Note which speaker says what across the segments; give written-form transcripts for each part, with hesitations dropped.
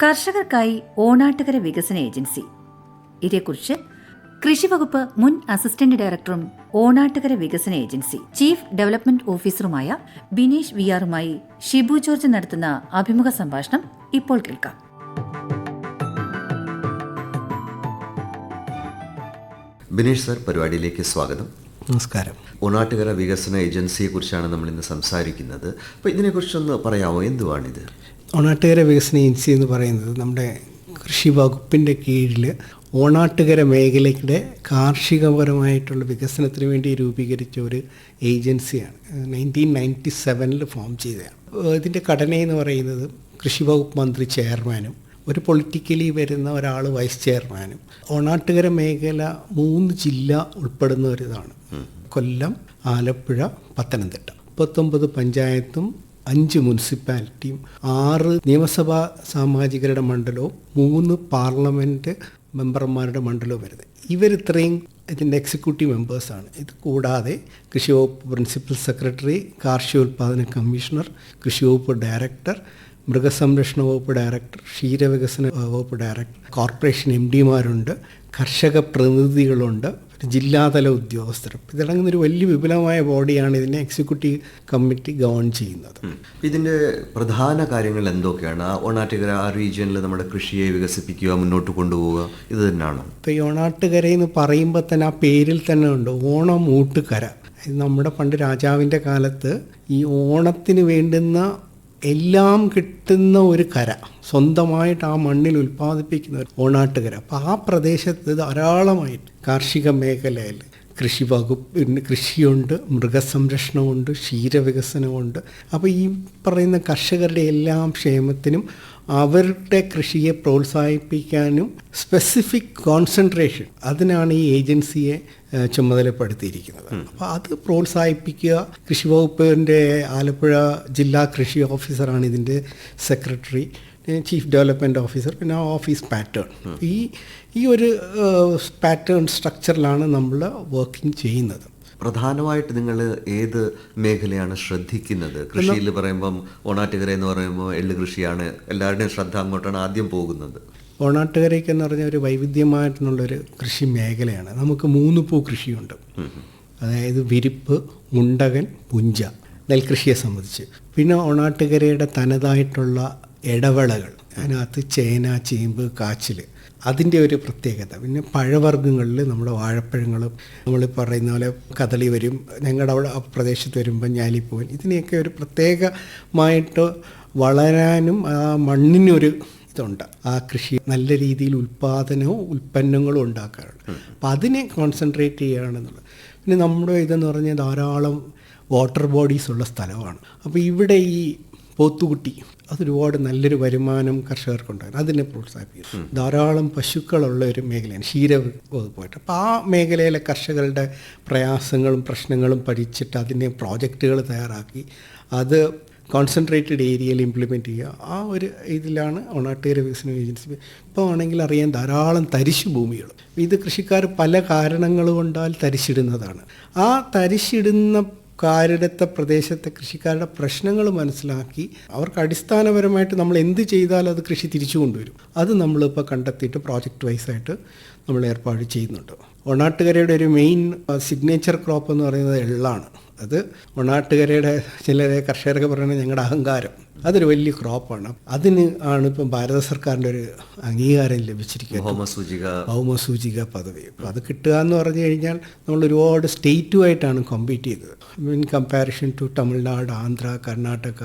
Speaker 1: കർഷകർക്കായി ഓണാട്ടുകര വികസന ഏജൻസി. ഇതേക്കുറിച്ച് കൃഷിവകുപ്പ് മുൻ അസിസ്റ്റന്റ് ഡയറക്ടറും ഓണാട്ടുകര വികസന ഏജൻസി ചീഫ് ഡെവലപ്മെന്റ് ഓഫീസറുമായ ബിനേഷ് വിആറുമായി ഷിബു ജോർജ് നടത്തുന്ന അഭിമുഖ സംഭാഷണം ഇപ്പോൾ കേൾക്കാം.
Speaker 2: ബിനേഷ് സർ, പരിപാടിയിലേക്ക് സ്വാഗതം.
Speaker 3: നമസ്കാരം.
Speaker 2: ഓണാട്ടുകര വികസന ഏജൻസിയെ കുറിച്ചാണ് നമ്മൾ ഇന്ന് സംസാരിക്കുന്നത്. അപ്പോൾ ഇതിനെക്കുറിച്ചൊന്ന് പറയാമോ? എന്തുവാണിത്?
Speaker 3: ഓണാട്ടുകര വികസന ഏജൻസി എന്ന് പറയുന്നത് നമ്മുടെ കൃഷി വകുപ്പിൻ്റെ കീഴിൽ ഓണാട്ടുകര മേഖലയുടെ കാർഷികപരമായിട്ടുള്ള വികസനത്തിന് വേണ്ടി രൂപീകരിച്ച ഒരു ഏജൻസിയാണ്. 1997 ഫോം ചെയ്തതാണ്. ഇതിൻ്റെ ഘടനയെന്ന് പറയുന്നത് കൃഷി വകുപ്പ് മന്ത്രി ചെയർമാനും ഒരു പൊളിറ്റിക്കലി വരുന്ന ഒരാൾ വൈസ് ചെയർമാനും. ഓണാട്ടുകര മേഖല 3 ജില്ല ഉൾപ്പെടുന്ന ഒരിതാണ്. കൊല്ലം, ആലപ്പുഴ, പത്തനംതിട്ട. 39 പഞ്ചായത്തും 5 മുനിസിപ്പാലിറ്റിയും 6 നിയമസഭാ സാമാജികരുടെ മണ്ഡലവും 3 പാർലമെൻറ്റ് മെമ്പർമാരുടെ മണ്ഡലവും വരുന്നത്. ഇവരിത്രയും ഇതിൻ്റെ എക്സിക്യൂട്ടീവ് മെമ്പേഴ്സാണ്. ഇത് കൂടാതെ കൃഷി വകുപ്പ് പ്രിൻസിപ്പൽ സെക്രട്ടറി, കാർഷികോൽപാദന കമ്മീഷണർ, കൃഷി വകുപ്പ് ഡയറക്ടർ, മൃഗസംരക്ഷണ വകുപ്പ് ഡയറക്ടർ, ക്ഷീരവികസന വകുപ്പ് ഡയറക്ടർ, കോർപ്പറേഷൻ MDമാരുണ്ട്, കർഷക പ്രതിനിധികളുണ്ട്, ജില്ലാതല ഉദ്യോഗസ്ഥർ. ഇതടങ്ങുന്നൊരു വലിയ വിപുലമായ ബോഡിയാണ് ഇതിനെ എക്സിക്യൂട്ടീവ് കമ്മിറ്റി ഗവൺ ചെയ്യുന്നത്.
Speaker 2: ഇതിൻ്റെ പ്രധാന കാര്യങ്ങൾ എന്തൊക്കെയാണ്? ഓണാട്ടുകര ആ റീജിയനിൽ നമ്മുടെ കൃഷിയെ വികസിപ്പിക്കുക, മുന്നോട്ട് കൊണ്ടുപോവുക, ഇത് തന്നെയാണോ?
Speaker 3: ഇപ്പോൾ ഈ ഓണാട്ടുകര എന്ന് പറയുമ്പോൾ തന്നെ ആ പേരിൽ തന്നെ ഉണ്ട് ഓണം ഊട്ടുകര. നമ്മുടെ പണ്ട് രാജാവിൻ്റെ കാലത്ത് ഈ ഓണത്തിന് വേണ്ടുന്ന എല്ലാം കിട്ടുന്ന ഒരു കര, സ്വന്തമായിട്ട് ആ മണ്ണിൽ ഉൽപ്പാദിപ്പിക്കുന്ന ഒരു ഓണാട്ടുകര. അപ്പോൾ ആ പ്രദേശത്ത് ധാരാളമായിട്ട് കാർഷിക മേഖലയിൽ കൃഷി വകുപ്പ് കൃഷിയുണ്ട്, മൃഗസംരക്ഷണമുണ്ട്, ക്ഷീരവികസനമുണ്ട്. അപ്പോൾ ഈ പറയുന്ന കർഷകരുടെ എല്ലാം ക്ഷേമത്തിനും അവരുടെ കൃഷിയെ പ്രോത്സാഹിപ്പിക്കാനും സ്പെസിഫിക് കോൺസെൻട്രേഷൻ, അതിനാണ് ഈ ഏജൻസിയെ ചുമതലപ്പെടുത്തിയിരിക്കുന്നത്. അപ്പോൾ അത് പ്രോത്സാഹിപ്പിക്കുക. കൃഷി വകുപ്പിൻ്റെ ആലപ്പുഴ ജില്ലാ കൃഷി ഓഫീസറാണ് ഇതിൻ്റെ സെക്രട്ടറി, ചീഫ് ഡെവലപ്മെൻറ്റ് ഓഫീസർ, പിന്നെ ഓഫീസ് പാറ്റേൺ. ഈ ഒരു പാറ്റേൺ സ്ട്രക്ചറിലാണ് നമ്മൾ വർക്കിംഗ് ചെയ്യുന്നത്.
Speaker 2: പ്രധാനമായിട്ട് നിങ്ങൾ ഏത് മേഖലയാണ് ശ്രദ്ധിക്കുന്നത്? കൃഷിയിൽ പറയുമ്പം ഓണാട്ടുകര എന്ന് പറയുമ്പോൾ എള്ള് കൃഷിയാണ്, എല്ലാവരുടെയും ശ്രദ്ധ അങ്ങോട്ടാണ് ആദ്യം പോകുന്നത്.
Speaker 3: ഓണാട്ടുകരയ്ക്ക് എന്ന് പറഞ്ഞാൽ ഒരു വൈവിധ്യമായിട്ടുള്ളൊരു കൃഷി മേഖലയാണ്. നമുക്ക് 3 പൂ കൃഷിയുണ്ട്. അതായത് വിരിപ്പ്, മുണ്ടകൻ, പുഞ്ച, നെൽകൃഷിയെ സംബന്ധിച്ച്. പിന്നെ ഓണാട്ടുകരയുടെ തനതായിട്ടുള്ള ഇടവേളകൾ, അതിനകത്ത് ചേന, ചേമ്പ്, കാച്ചിൽ, അതിൻ്റെ ഒരു പ്രത്യേകത. പിന്നെ പഴവർഗ്ഗങ്ങളിൽ നമ്മുടെ വാഴപ്പഴങ്ങളും നമ്മൾ പറയുന്ന പോലെ കദളി വരും. ഞങ്ങളുടെ അവിടെ ആ പ്രദേശത്ത് വരുമ്പോൾ ഞാലിപ്പൂവൻ, ഇതിനെയൊക്കെ ഒരു പ്രത്യേകമായിട്ട് വളരാനും ആ മണ്ണിനൊരു ഇതുണ്ട്. ആ കൃഷി നല്ല രീതിയിൽ ഉൽപ്പാദനവും ഉൽപ്പന്നങ്ങളും ഉണ്ടാക്കാറുണ്ട്. അപ്പം അതിനെ കോൺസെൻട്രേറ്റ് ചെയ്യുകയാണെന്നുള്ളത്. പിന്നെ നമ്മുടെ ഇതെന്ന് പറഞ്ഞാൽ ധാരാളം വാട്ടർ ബോഡീസ് ഉള്ള സ്ഥലമാണ്. അപ്പോൾ ഇവിടെ ഈ പോത്തുകുട്ടി അതൊരുപാട് നല്ലൊരു വരുമാനം കർഷകർക്കുണ്ടാകും. അതിനെ പ്രോത്സാഹിപ്പിക്കും. ധാരാളം പശുക്കളുള്ള ഒരു മേഖലയാണ് ക്ഷീരവകുപ്പായിട്ട്. അപ്പോൾ ആ മേഖലയിലെ കർഷകരുടെ പ്രയാസങ്ങളും പ്രശ്നങ്ങളും പഠിച്ചിട്ട് അതിനെ പ്രോജക്റ്റുകൾ തയ്യാറാക്കി അത് കോൺസെൻട്രേറ്റഡ് ഏരിയയിൽ ഇംപ്ലിമെൻറ്റ് ചെയ്യുക. ആ ഒരു ഇതിലാണ് ഓണാട്ടുകര വികസന ഏജൻസി. ഇപ്പോൾ ആണെങ്കിൽ അറിയാൻ ധാരാളം തരിശു ഭൂമികൾ. ഇത് കൃഷിക്കാർ പല കാരണങ്ങൾ കൊണ്ടാൽ തരിശിടുന്നതാണ്. ആ തരിശിടുന്ന കാരിടത്തെ പ്രദേശത്തെ കൃഷിക്കാരുടെ പ്രശ്നങ്ങൾ മനസ്സിലാക്കി അവർക്ക് അടിസ്ഥാനപരമായിട്ട് നമ്മൾ എന്ത് ചെയ്താൽ അത് കൃഷി തിരിച്ചു കൊണ്ടുവരും, അത് നമ്മളിപ്പോൾ കണ്ടെത്തിയിട്ട് പ്രോജക്റ്റ് വൈസായിട്ട് നമ്മൾ ഏർപ്പാട് ചെയ്യുന്നുണ്ട്. ഓണാട്ടുകരയുടെ ഒരു മെയിൻ സിഗ്നേച്ചർ ക്രോപ്പ് എന്ന് പറയുന്നത് എള്ളാണ്. അത് ഓണാട്ടുകരയുടെ ചില കർഷകരൊക്കെ പറയുന്നത് ഞങ്ങളുടെ അഹങ്കാരം. അതൊരു വലിയ ക്രോപ്പാണ്. അതിന് ആണ് ഇപ്പം ഭാരത സർക്കാരിൻ്റെ ഒരു അംഗീകാരം ലഭിച്ചിരിക്കുന്നത്, ഭൗമസൂചിക പദവി. അപ്പോൾ അത് കിട്ടുക എന്ന് പറഞ്ഞു കഴിഞ്ഞാൽ നമ്മൾ ഒരുപാട് സ്റ്റേറ്റുമായിട്ടാണ് കോമ്പീറ്റ് ചെയ്തത്. In comparison to Tamil Nadu, Andhra, Karnataka,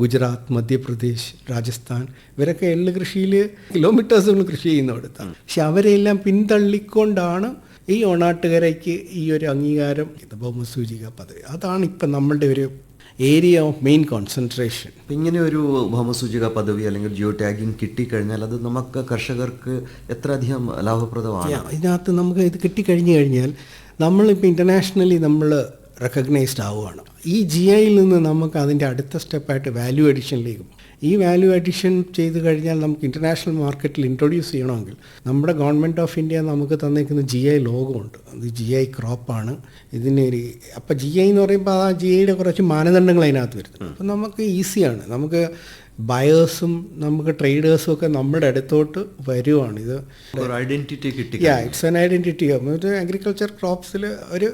Speaker 3: Gujarat, Madhya Pradesh, Rajasthan, ഇവരൊക്കെ എള്ള് കൃഷിയിൽ കിലോമീറ്റേഴ്സുകൾ കൃഷി ചെയ്യുന്നിടത്താണ്. പക്ഷെ അവരെല്ലാം പിന്തള്ളിക്കൊണ്ടാണ് ഈ ഓണാട്ടുകരയ്ക്ക് ഈ ഒരു അംഗീകാരം, ഭൗമസൂചിക പദവി. അതാണ് ഇപ്പം നമ്മളുടെ ഒരു ഏരിയ ഓഫ് മെയിൻ കോൺസെൻട്രേഷൻ.
Speaker 2: ഇങ്ങനെ ഒരു ഭൗമസൂചിക പദവി അല്ലെങ്കിൽ ജിയോ ടാഗിങ് കിട്ടിക്കഴിഞ്ഞാൽ അത് നമുക്ക് കർഷകർക്ക് എത്ര അധികം ലാഭപ്രദമാണ്?
Speaker 3: ഇതിനകത്ത് നമുക്ക് ഇത് കിട്ടിക്കഴിഞ്ഞു കഴിഞ്ഞാൽ നമ്മളിപ്പോൾ ഇൻ്റർനാഷണലി നമ്മൾ റെക്കഗ്നൈസ്ഡ് ആവുകയാണ്. ഈ GIയിൽ നിന്ന് നമുക്ക് അതിൻ്റെ അടുത്ത സ്റ്റെപ്പായിട്ട് വാല്യൂ അഡീഷനിലേക്ക് പോകും. ഈ വാല്യൂ അഡീഷൻ ചെയ്ത് കഴിഞ്ഞാൽ നമുക്ക് ഇൻ്റർനാഷണൽ മാർക്കറ്റിൽ ഇൻട്രൊഡ്യൂസ് ചെയ്യണമെങ്കിൽ നമ്മുടെ ഗവൺമെൻറ് ഓഫ് ഇന്ത്യ നമുക്ക് തന്നിരിക്കുന്ന GI ലോഗമുണ്ട്. അത് GI ക്രോപ്പാണ്. ഇതിനൊരു അപ്പോൾ GI എന്ന് പറയുമ്പോൾ ആ GIയുടെ കുറച്ച് മാനദണ്ഡങ്ങൾ അതിനകത്ത് വരുന്നത്. അപ്പം നമുക്ക് ഈസിയാണ്. നമുക്ക് ബയേഴ്സും നമുക്ക് ട്രേഡേഴ്സും ഒക്കെ നമ്മുടെ അടുത്തോട്ട് വരുവാണ്. ഇത്
Speaker 2: ഒരു ഐഡന്റിറ്റി കിട്ടി.
Speaker 3: It's an identity. ഒരു അഗ്രികൾച്ചർ ക്രോപ്സിൽ ഒരു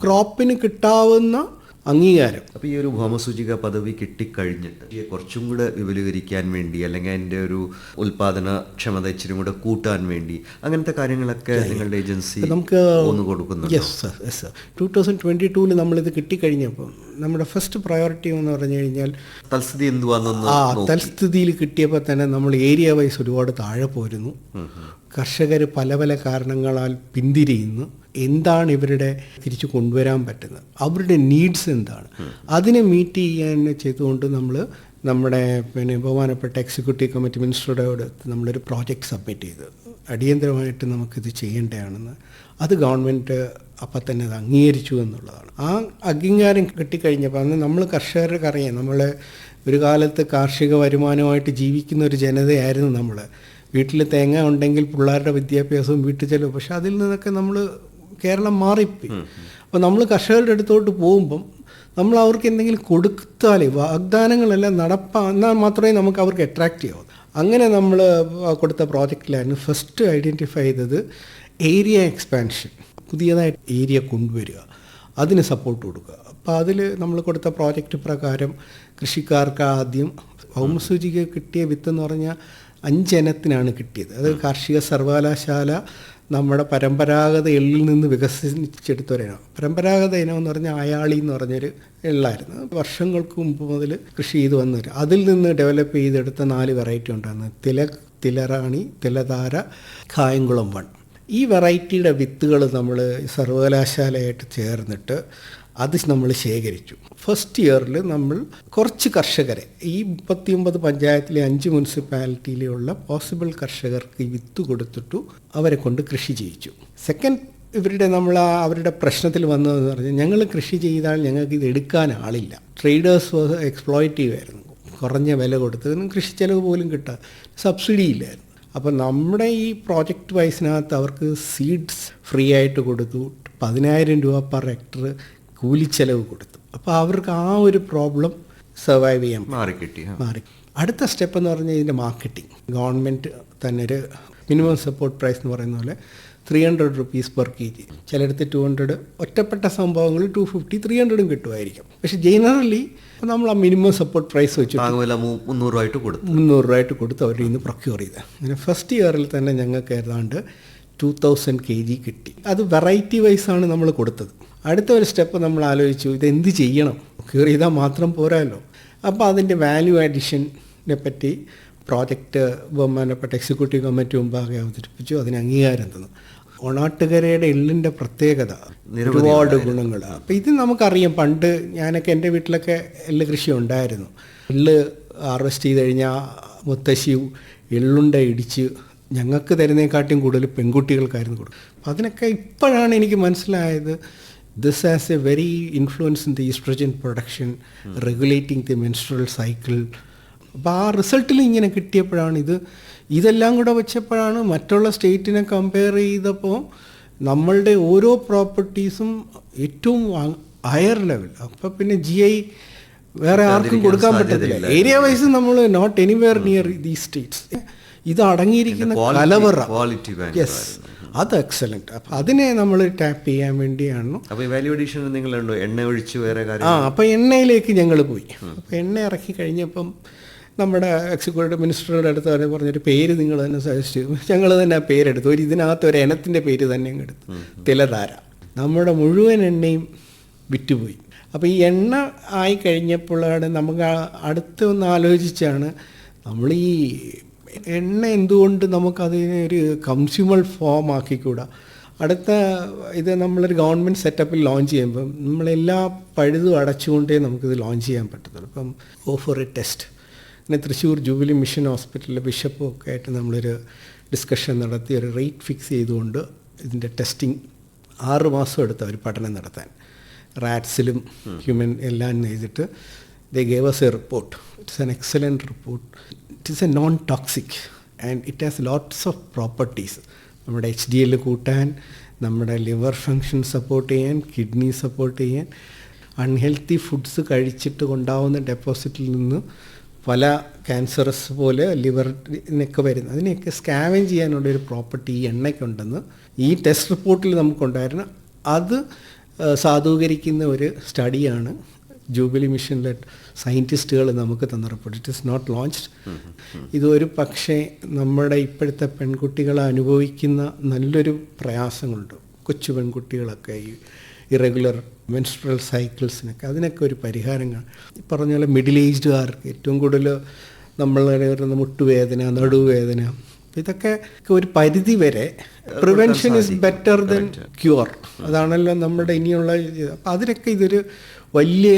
Speaker 3: ക്രോപ്പിന് കിട്ടാവുന്ന അംഗീകാരം.
Speaker 2: അപ്പോൾ ഈ ഒരു ഭൗമസൂചിക പദവി കിട്ടിക്കഴിഞ്ഞിട്ട് ഈ കുറച്ചും കൂടെ വിപുലീകരിക്കാൻ വേണ്ടി, അല്ലെങ്കിൽ അതിൻ്റെ ഒരു ഉൽപാദനക്ഷമത ഇച്ചിരി കൂടെ കൂട്ടാൻ വേണ്ടി, അങ്ങനത്തെ കാര്യങ്ങളൊക്കെ നിങ്ങളുടെ ഏജൻസി
Speaker 3: നമുക്ക്
Speaker 2: ഒന്ന് കൊടുക്കുന്നു.
Speaker 3: Yes sir, yes sir. 2022 നമ്മളിത് കിട്ടിക്കഴിഞ്ഞപ്പോൾ നമ്മുടെ ഫസ്റ്റ് പ്രയോറിറ്റി എന്ന് പറഞ്ഞു കഴിഞ്ഞാൽ
Speaker 2: തൽസ്ഥിതി എന്തുവാന്നൊന്ന്
Speaker 3: തൽസ്ഥിതിയിൽ കിട്ടിയപ്പോൾ തന്നെ നമ്മൾ ഏരിയ വൈസ് ഒരുപാട് താഴെ പോരുന്നു. കർഷകർ പല പല കാരണങ്ങളാൽ പിന്തിരിയുന്നു. എന്താണ് ഇവരുടെ തിരിച്ചു കൊണ്ടുവരാൻ പറ്റുന്നത്, അവരുടെ നീഡ്സ് എന്താണ്, അതിനെ മീറ്റ് ചെയ്യാൻ ചെയ്തുകൊണ്ട് നമ്മൾ നമ്മുടെ ബഹുമാനപ്പെട്ട എക്സിക്യൂട്ടീവ് കമ്മിറ്റി മിനിസ്റ്ററുടെ അടുത്ത് നമ്മളൊരു പ്രോജക്റ്റ് സബ്മിറ്റ് ചെയ്തു. അടിയന്തരമായിട്ട് നമുക്കിത് ചെയ്യേണ്ടതാണെന്ന്. അത് ഗവൺമെൻറ് അപ്പം തന്നെ അത് അംഗീകരിച്ചു എന്നുള്ളതാണ്. ആ അംഗീകാരം കിട്ടിക്കഴിഞ്ഞപ്പോൾ അന്ന് നമ്മൾ കർഷകർക്ക് അറിയാം, നമ്മൾ ഒരു കാലത്ത് കാർഷിക വരുമാനമായിട്ട് ജീവിക്കുന്ന ഒരു ജനതയായിരുന്നു നമ്മൾ. വീട്ടിൽ തേങ്ങ ഉണ്ടെങ്കിൽ പിള്ളേരുടെ വിദ്യാഭ്യാസവും വീട്ടിൽ ചെലവും. പക്ഷെ അതിൽ നിന്നൊക്കെ നമ്മൾ കേരളം മാറിപ്പോയി. അപ്പോൾ നമ്മൾ കർഷകരുടെ അടുത്തോട്ട് പോകുമ്പം നമ്മൾ അവർക്ക് എന്തെങ്കിലും കൊടുത്താലേ വാഗ്ദാനങ്ങളെല്ലാം എന്നാൽ മാത്രമേ നമുക്ക് അവർക്ക് അട്രാക്റ്റ് ചെയ്യാവൂ. അങ്ങനെ നമ്മൾ കൊടുത്ത പ്രോജക്റ്റിലായിരുന്നു ഫസ്റ്റ് ഐഡൻറ്റിഫൈ ചെയ്തത് ഏരിയ എക്സ്പാൻഷൻ, പുതിയതായിട്ട് ഏരിയ കൊണ്ടുവരിക, അതിന് സപ്പോർട്ട് കൊടുക്കുക. അപ്പോൾ അതിൽ നമ്മൾ കൊടുത്ത പ്രോജക്റ്റ് പ്രകാരം കൃഷിക്കാർക്ക് ആദ്യം ഭൗമസൂചിക കിട്ടിയ വിത്തെന്ന് പറഞ്ഞാൽ 5 ഇനത്തിനാണ് കിട്ടിയത്. അത് കാർഷിക സർവകലാശാല നമ്മുടെ പരമ്പരാഗത എള്ളിൽ നിന്ന് വികസിച്ചെടുത്തൊരിനം. പരമ്പരാഗത ഇനം എന്ന് പറഞ്ഞാൽ അയാളി എന്ന് പറഞ്ഞൊരു എള്ളായിരുന്നു. വർഷങ്ങൾക്ക് മുമ്പ് മുതൽ കൃഷി ചെയ്ത് വന്നവർ അതിൽ നിന്ന് ഡെവലപ്പ് ചെയ്തെടുത്ത 4 വെറൈറ്റി ഉണ്ടായിരുന്നു. തിലറാണി, തിലധാര, കായംകുളം 1. ഈ വെറൈറ്റിയുടെ വിത്തുകൾ നമ്മൾ സർവകലാശാലയായിട്ട് ചേർന്നിട്ട് അത് നമ്മൾ ശേഖരിച്ചു. ഫസ്റ്റ് ഇയറിൽ നമ്മൾ കുറച്ച് കർഷകരെ, ഈ 39 പഞ്ചായത്തിലെ 5 മുനിസിപ്പാലിറ്റിയിലുള്ള പോസിബിൾ കർഷകർക്ക് ഈ വിത്ത് കൊടുത്തിട്ടു അവരെ കൊണ്ട് കൃഷി ചെയ്യിച്ചു. സെക്കൻഡ് അവരുടെ പ്രശ്നത്തിൽ വന്നതെന്ന് പറഞ്ഞാൽ ഞങ്ങൾ കൃഷി ചെയ്താൽ ഞങ്ങൾക്ക് ഇത് എടുക്കാൻ ആളില്ല. ട്രേഡേഴ്സ് എക്സ്പ്ലോയിറ്റീവ് ആയിരുന്നു. കുറഞ്ഞ വില കൊടുത്ത് കൃഷി ചെലവ് പോലും കിട്ടാൻ സബ്സിഡി ഇല്ലായിരുന്നു. അപ്പോൾ നമ്മുടെ ഈ പ്രോജക്റ്റ് വൈസിനകത്ത് അവർക്ക് സീഡ്സ് ഫ്രീ ആയിട്ട് കൊടുത്തു. 10,000 രൂപ പെർ ഹെക്ടർ കൂലിച്ചെലവ് കൊടുത്തു. അപ്പോൾ അവർക്ക് ആ ഒരു പ്രോബ്ലം സർവൈവ് ചെയ്യാൻ മാറി. അടുത്ത സ്റ്റെപ്പ് എന്ന് പറഞ്ഞാൽ ഇതിൻ്റെ മാർക്കറ്റിംഗ്. ഗവൺമെൻറ് തന്നെ ഒരു മിനിമം സപ്പോർട്ട് പ്രൈസ് എന്ന് പറയുന്ന പോലെ 300 റുപ്പീസ് പെർ kg, ചിലയിടത്ത് 200, ഒറ്റപ്പെട്ട സംഭവങ്ങൾ 250, 300 കിട്ടുമായിരിക്കും. പക്ഷെ ജനറലി നമ്മൾ ആ മിനിമം സപ്പോർട്ട് പ്രൈസ് വെച്ച് 300 രൂപയായിട്ട് കൊടുത്ത് അവരുടെ ഇന്ന് പ്രൊക്യൂർ ചെയ്ത്. അങ്ങനെ ഫസ്റ്റ് ഇയറിൽ തന്നെ ഞങ്ങൾക്ക് ഏതാണ്ട് 2000 kg കിട്ടി. അത് വെറൈറ്റി വൈസാണ് നമ്മൾ കൊടുത്തത്. അടുത്ത ഒരു സ്റ്റെപ്പ് നമ്മൾ ആലോചിച്ചു, ഇതെന്ത് ചെയ്യണം, പ്രൊക്യൂർ ചെയ്താൽ മാത്രം പോരാല്ലോ. അപ്പോൾ അതിൻ്റെ വാല്യൂ അഡീഷനെ പറ്റി പ്രോജക്റ്റ് ബഹുമാനപ്പെട്ട എക്സിക്യൂട്ടീവ് കമ്മിറ്റി മുമ്പാകെ അവതരിപ്പിച്ചു. അതിന് അംഗീകാരം തന്നു. ഓണാട്ടുകരയുടെ എള്ളിൻ്റെ പ്രത്യേകത ഒരുപാട് ഗുണങ്ങളാണ്. അപ്പോൾ ഇത് നമുക്കറിയാം. പണ്ട് ഞാനൊക്കെ എൻ്റെ വീട്ടിലൊക്കെ എള്ള് കൃഷി ഉണ്ടായിരുന്നു. എള്ള് ഹാർവെസ്റ്റ് ചെയ്ത് കഴിഞ്ഞാൽ മുത്തശ്ശി എള്ളുണ്ട ഇടിച്ച് ഞങ്ങൾക്ക് തരുന്നതിനെക്കാട്ടിയും കൂടുതൽ പെൺകുട്ടികൾക്കായിരുന്നു കൊടുക്കും. അപ്പോൾ അതിനൊക്കെ ഇപ്പോഴാണ് എനിക്ക് മനസ്സിലായത്, this has A very influence in the oestrogen production, regulating the menstrual cycle. അപ്പോൾ ആ റിസൾട്ടിൽ ഇങ്ങനെ കിട്ടിയപ്പോഴാണ് ഇതെല്ലാം കൂടെ വെച്ചപ്പോഴാണ് മറ്റുള്ള സ്റ്റേറ്റിനെ കമ്പയർ ചെയ്തപ്പോൾ നമ്മളുടെ ഓരോ പ്രോപ്പർട്ടീസും ഏറ്റവും ഹയർ ലെവൽ. അപ്പോൾ പിന്നെ GI വേറെ ആർക്കും കൊടുക്കാൻ പറ്റത്തില്ല. ഏരിയ വൈസ് നമ്മൾ not anywhere near these states. ഇത് അടങ്ങിയിരിക്കുന്ന കലവറ, യെസ്, അത് എക്സലൻറ്റ്. അപ്പം അതിനെ നമ്മൾ ടാപ്പ് ചെയ്യാൻ വേണ്ടിയാണ്. അപ്പം എണ്ണയിലേക്ക് ഞങ്ങൾ പോയി. അപ്പം എണ്ണ ഇറക്കി കഴിഞ്ഞപ്പം നമ്മുടെ എക്സിക്യൂട്ടീവ് മിനിസ്റ്ററുടെ അടുത്ത് തന്നെ പറഞ്ഞൊരു പേര് നിങ്ങൾ തന്നെ സജസ്റ്റ് ചെയ്തു. ഞങ്ങൾ തന്നെ ആ പേരെടുത്തു. ഇതിനകത്ത് ഒരു ഇനത്തിൻ്റെ പേര് തന്നെ അങ്ങ് എടുത്തു, തിലധാര. നമ്മുടെ മുഴുവൻ എണ്ണയും വിറ്റുപോയി. അപ്പോൾ ഈ എണ്ണ ആയി കഴിഞ്ഞപ്പോഴാണ് നമുക്ക് അടുത്തൊന്ന് ആലോചിച്ചാണ് നമ്മൾ ഈ എണ്ണ എന്തുകൊണ്ട് നമുക്കതിനെ ഒരു കൺസ്യൂമർ ഫോം ആക്കിക്കൂടാ. അടുത്ത ഇത് നമ്മളൊരു ഗവൺമെൻറ് സെറ്റപ്പിൽ ലോഞ്ച് ചെയ്യുമ്പം നമ്മളെല്ലാ പഴുതും അടച്ചുകൊണ്ടേ നമുക്കിത് ലോഞ്ച് ചെയ്യാൻ പറ്റത്തുള്ളൂ. അപ്പം ഗോ ഫോർ എ ടെസ്റ്റ്. പിന്നെ തൃശ്ശൂർ ജൂബിലി മിഷൻ ഹോസ്പിറ്റലിലെ ബിഷപ്പും ഒക്കെ ആയിട്ട് നമ്മളൊരു ഡിസ്കഷൻ നടത്തി ഒരു റേറ്റ് ഫിക്സ് ചെയ്തുകൊണ്ട് ഇതിൻ്റെ ടെസ്റ്റിംഗ് 6 മാസം എടുത്ത ഒരു പഠനം നടത്താൻ, റാറ്റ്സിലും ഹ്യൂമൻ എല്ലാം ചെയ്തിട്ട് they gave us a report. It's an excellent report. It is a non-toxic and it has lots of properties. നമ്മുടെ HDL കൂട്ടാൻ, നമ്മുടെ ലിവർ ഫങ്ഷൻ സപ്പോർട്ട് ചെയ്യാൻ, കിഡ്നി സപ്പോർട്ട് ചെയ്യാൻ, അൺഹെൽത്തി ഫുഡ്സ് കഴിച്ചിട്ട് ഉണ്ടാവുന്ന ഡെപ്പോസിറ്റിൽ നിന്ന് പല ക്യാൻസറസ് പോലെ ലിവറിനൊക്കെ വരുന്നത് അതിനെയൊക്കെ സ്കാവൻ ചെയ്യാനുള്ളൊരു പ്രോപ്പർട്ടി ഈ എണ്ണയ്ക്കുണ്ടെന്ന് ഈ ടെസ്റ്റ് റിപ്പോർട്ടിൽ നമുക്കുണ്ടായിരുന്നു. അത് സാധൂകരിക്കുന്ന ഒരു സ്റ്റഡിയാണ് ജൂബിലി മിഷനിലെ സയൻറ്റിസ്റ്റുകൾ നമുക്ക് തന്ന report. It is not launched. ഇതൊരു പക്ഷേ നമ്മുടെ ഇപ്പോഴത്തെ പെൺകുട്ടികൾ അനുഭവിക്കുന്ന നല്ലൊരു പ്രയാസങ്ങളുണ്ട്. കൊച്ചു പെൺകുട്ടികളൊക്കെ ഈ ഇറഗുലർ മെൻസ്ട്രൽ സൈക്കിൾസിനൊക്കെ അതിനൊക്കെ ഒരു പരിഹാരം ഈ പറഞ്ഞ പോലെ മിഡിൽ ഏജ്ഡുകാർക്ക് ഏറ്റവും കൂടുതൽ നമ്മൾ മുട്ടുവേദന, നടുവേദന, ഇതൊക്കെ ഒരു പരിധി വരെ prevention is better than cure. അതാണല്ലോ നമ്മുടെ ഇനിയുള്ള. അപ്പം അതിനൊക്കെ ഇതൊരു വലിയ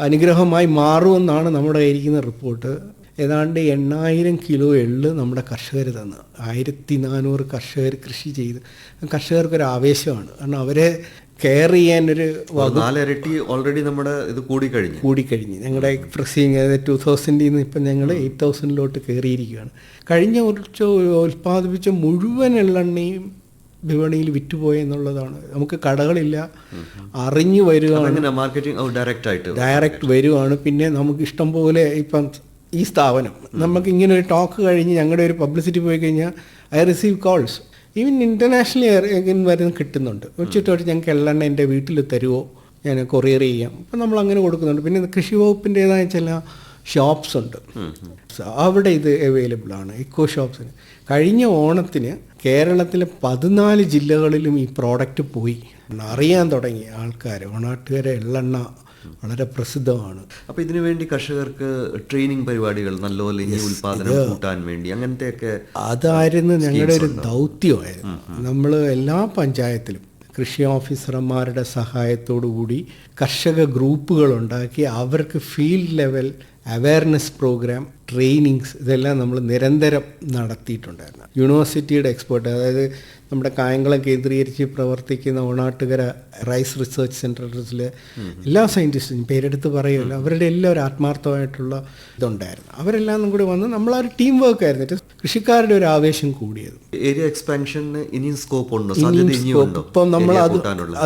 Speaker 3: അനുഗ്രഹമായി മാറുമെന്നാണ് നമ്മുടെ കയ്യിരിക്കുന്ന റിപ്പോർട്ട്. ഏതാണ്ട് 8000 കിലോ എള്ള് നമ്മുടെ കർഷകർ തന്നു. 1400 കർഷകർ കൃഷി ചെയ്ത്. കർഷകർക്കൊരു ആവേശമാണ്. കാരണം അവരെ കെയർ ചെയ്യാനൊരു
Speaker 2: 4 ഇരട്ടി ഓൾറെഡി നമ്മുടെ ഇത് കൂടിക്കഴിഞ്ഞ്
Speaker 3: ഞങ്ങളുടെ പ്രസിങ് 2000 നിന്ന് ഇപ്പം ഞങ്ങൾ 8000 കയറിയിരിക്കുകയാണ്. കഴിഞ്ഞ കുറച്ച് ഉൽപ്പാദിപ്പിച്ച മുഴുവൻ എള്ളെണ്ണയും വിപണിയിൽ വിറ്റുപോയി എന്നുള്ളതാണ്. നമുക്ക് കടകളില്ല, അറിഞ്ഞു വരികയാണ്, ഡയറക്റ്റ് വരുവാണ്. പിന്നെ നമുക്ക് ഇഷ്ടം പോലെ ഇപ്പം ഈ സ്ഥാപനം നമുക്ക് ഇങ്ങനെ ഒരു ടോക്ക് കഴിഞ്ഞ് ഞങ്ങളുടെ ഒരു പബ്ലിസിറ്റി പോയി കഴിഞ്ഞാൽ I receive calls. Even internationally വരുന്ന കിട്ടുന്നുണ്ട്. ഉച്ചിട്ട് ഞങ്ങൾക്ക് എള്ളെണ്ണ എൻ്റെ വീട്ടിൽ തരുമോ, ഞാൻ കൊറിയർ ചെയ്യാം. അപ്പം നമ്മൾ അങ്ങനെ കൊടുക്കുന്നുണ്ട്. പിന്നെ കൃഷി വകുപ്പിൻ്റേതായ ചില ഷോപ്സ് ഉണ്ട്, അവിടെ ഇത് അവൈലബിൾ ആണ്, ഇക്കോ ഷോപ്സിന്. കഴിഞ്ഞ ഓണത്തിന് കേരളത്തിലെ 14 ജില്ലകളിലും ഈ പ്രോഡക്റ്റ് പോയി അറിയാൻ തുടങ്ങി ആൾക്കാർ. ഓണാട്ടുകര എള്ളെണ്ണ വളരെ പ്രസിദ്ധമാണ്.
Speaker 2: അപ്പോൾ ഇതിനു വേണ്ടി കർഷകർക്ക് ട്രെയിനിങ് പരിപാടികൾ നല്ലപോലെ ഈ ഉൽപാദനം കൂട്ടാൻ വേണ്ടി അങ്ങനത്തെയൊക്കെ
Speaker 3: അതായിരുന്നു ഞങ്ങളുടെ ഒരു ദൗത്യമായിരുന്നു. നമ്മൾ എല്ലാ പഞ്ചായത്തിലും കൃഷി ഓഫീസർമാരുടെ സഹായത്തോടു കൂടി കർഷക ഗ്രൂപ്പുകൾ ഉണ്ടാക്കി അവർക്ക് field level awareness programme, trainings ഇതെല്ലാം നമ്മൾ നിരന്തരം നടത്തിയിട്ടുണ്ടായിരുന്നു. യൂണിവേഴ്സിറ്റിയുടെ എക്സ്പേർട്ട്, അതായത് നമ്മുടെ കായംകുളം കേന്ദ്രീകരിച്ച് പ്രവർത്തിക്കുന്ന ഓണാട്ടുകര റൈസ് റിസർച്ച് സെൻറ്ററിലെ എല്ലാ സയൻറ്റിസ്റ്റും പേരെടുത്ത് പറയുമല്ലോ, അവരുടെ എല്ലാം ഒരു ആത്മാർത്ഥമായിട്ടുള്ള ഇതുണ്ടായിരുന്നു. അവരെല്ലാം കൂടി വന്ന് നമ്മളൊരു ടീം വർക്ക് ആയിരുന്നു. കൃഷിക്കാരുടെ ഒരു ആവേശം കൂടിയത്.
Speaker 2: ഏരിയ എക്സ്പാൻഷന് ഇനിയും സ്കോപ്പ് ഉണ്ട്.
Speaker 3: ഇപ്പം നമ്മൾ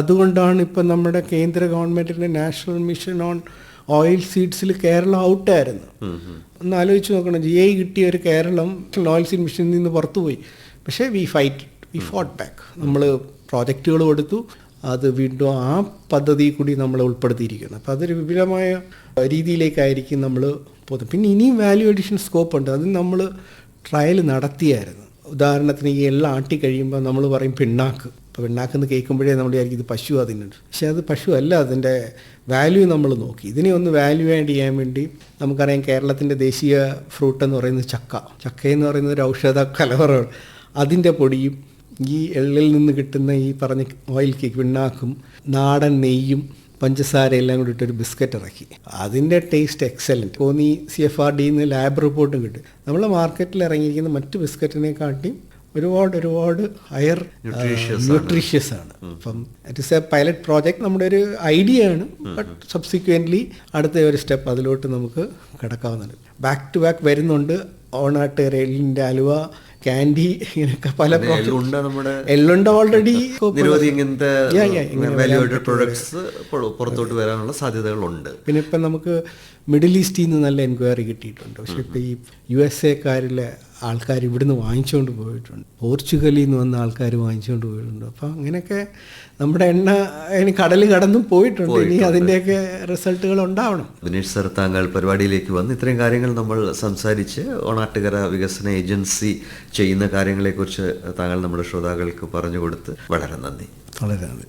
Speaker 3: അതുകൊണ്ടാണ് ഇപ്പം നമ്മുടെ കേന്ദ്ര ഗവൺമെൻറ്റിൻ്റെ നാഷണൽ മിഷൻ ഓൺ ഓയിൽ സീഡ്സിൽ കേരളം ഔട്ടായിരുന്നു. ഒന്ന് ആലോചിച്ച് നോക്കണം, GI കിട്ടിയ ഒരു കേരളം ഓയിൽ സീഡ് മിഷനിൽ നിന്ന് പുറത്തുപോയി. പക്ഷേ വി ഫോട്ട് ബാക്ക്. നമ്മൾ പ്രോജക്റ്റുകൾ കൊടുത്തു, അത് വീണ്ടും ആ പദ്ധതി കൂടി നമ്മൾ ഉൾപ്പെടുത്തിയിരിക്കുന്നു. അപ്പോൾ അതൊരു വിപുലമായ രീതിയിലേക്കായിരിക്കും നമ്മൾ പോകുന്നത്. പിന്നെ ഇനിയും വാല്യൂ അഡീഷൻ സ്കോപ്പ് ഉണ്ട്. അത് നമ്മൾ ട്രയൽ നടത്തിയായിരുന്നു. ഉദാഹരണത്തിന് ഈ എല്ലാം ആട്ടി കഴിയുമ്പോൾ നമ്മൾ പറയും പിണ്ണാക്ക്. ഇപ്പോൾ പിണ്ണാക്കെന്ന് കേൾക്കുമ്പോഴേ നമ്മൾ വിചാരിക്കും ഇത് പശു അതിനുണ്ട്. പക്ഷേ അത് പശു അല്ല, അതിൻ്റെ വാല്യൂ നമ്മൾ നോക്കി. ഇതിനെ ഒന്ന് വാല്യൂ ആഡ് ചെയ്യാൻ വേണ്ടി നമുക്കറിയാം കേരളത്തിൻ്റെ ദേശീയ ഫ്രൂട്ട് എന്ന് പറയുന്നത് ചക്കയെന്ന് പറയുന്നത് ഒരു ഔഷധ കലവറമാണ്. അതിൻ്റെ പൊടിയും ഈ എള്ളിൽ നിന്ന് കിട്ടുന്ന ഈ പറഞ്ഞ ഓയിൽ കേക്ക് പിണ്ണാക്കും നാടൻ നെയ്യും പഞ്ചസാര എല്ലാം കൂടി ഇട്ടൊരു ബിസ്ക്കറ്റ് ഇറക്കി. അതിൻ്റെ ടേസ്റ്റ് എക്സലൻറ്റ്. തോന്നി CFRDന്ന് ലാബ് റിപ്പോർട്ടും കിട്ടും. നമ്മൾ മാർക്കറ്റിൽ ഇറങ്ങിയിരിക്കുന്ന മറ്റ് ബിസ്ക്കറ്റിനെക്കാട്ടിയും ഒരുപാട് ഹയർ ന്യൂട്രീഷ്യസ് ആണ്. അപ്പം it is A pilot project, നമ്മുടെ ഒരു ഐഡിയ ആണ്. ബട്ട് സബ്സിക്വൻ്റ്ലി അടുത്ത ഒരു സ്റ്റെപ്പ് അതിലോട്ട് നമുക്ക് കിടക്കാവുന്നുണ്ട്. ബാക്ക് ടു ബാക്ക് വരുന്നുണ്ട്. ഓണാട്ടുകര എള്ളിൻ്റെ അലുവ, ക്യാൻഡി, ഇങ്ങനെയൊക്കെ പല എള്ളുണ്ട് ഓൾറെഡി.
Speaker 2: നിരവധി ഇങ്ങനത്തെ വാല്യൂ-ആഡഡ് പ്രൊഡക്ട്സ് പുറത്തോട്ട് വരാനുള്ള സാധ്യതകളുണ്ട്.
Speaker 3: പിന്നെ ഇപ്പം നമുക്ക് മിഡിൽ ഈസ്റ്റിൽ നിന്ന് നല്ല എൻക്വയറി കിട്ടിയിട്ടുണ്ട്. പക്ഷേ ഇപ്പോൾ ഈ USA ആൾക്കാർ ഇവിടുന്ന് വാങ്ങിച്ചുകൊണ്ട് പോയിട്ടുണ്ട്. പോർച്ചുഗലിൽ നിന്ന് വന്ന ആൾക്കാർ വാങ്ങിച്ചുകൊണ്ട് പോയിട്ടുണ്ട്. അപ്പോൾ അങ്ങനെയൊക്കെ നമ്മുടെ എണ്ണ അതിന് കടൽ കടന്നും പോയിട്ടുണ്ട്. ഇനി അതിൻ്റെയൊക്കെ റിസൾട്ടുകൾ ഉണ്ടാവണം.
Speaker 2: ദിനേഷ് സർ, താങ്കൾ പരിപാടിയിലേക്ക് വന്ന് ഇത്രയും കാര്യങ്ങൾ നമ്മൾ സംസാരിച്ച് ഓണാട്ടുകര വികസന ഏജൻസി ചെയ്യുന്ന കാര്യങ്ങളെക്കുറിച്ച് താങ്കൾ നമ്മുടെ ശ്രോതാക്കൾക്ക് പറഞ്ഞു കൊടുത്ത് വളരെ നന്ദി.
Speaker 3: വളരെ നന്ദി.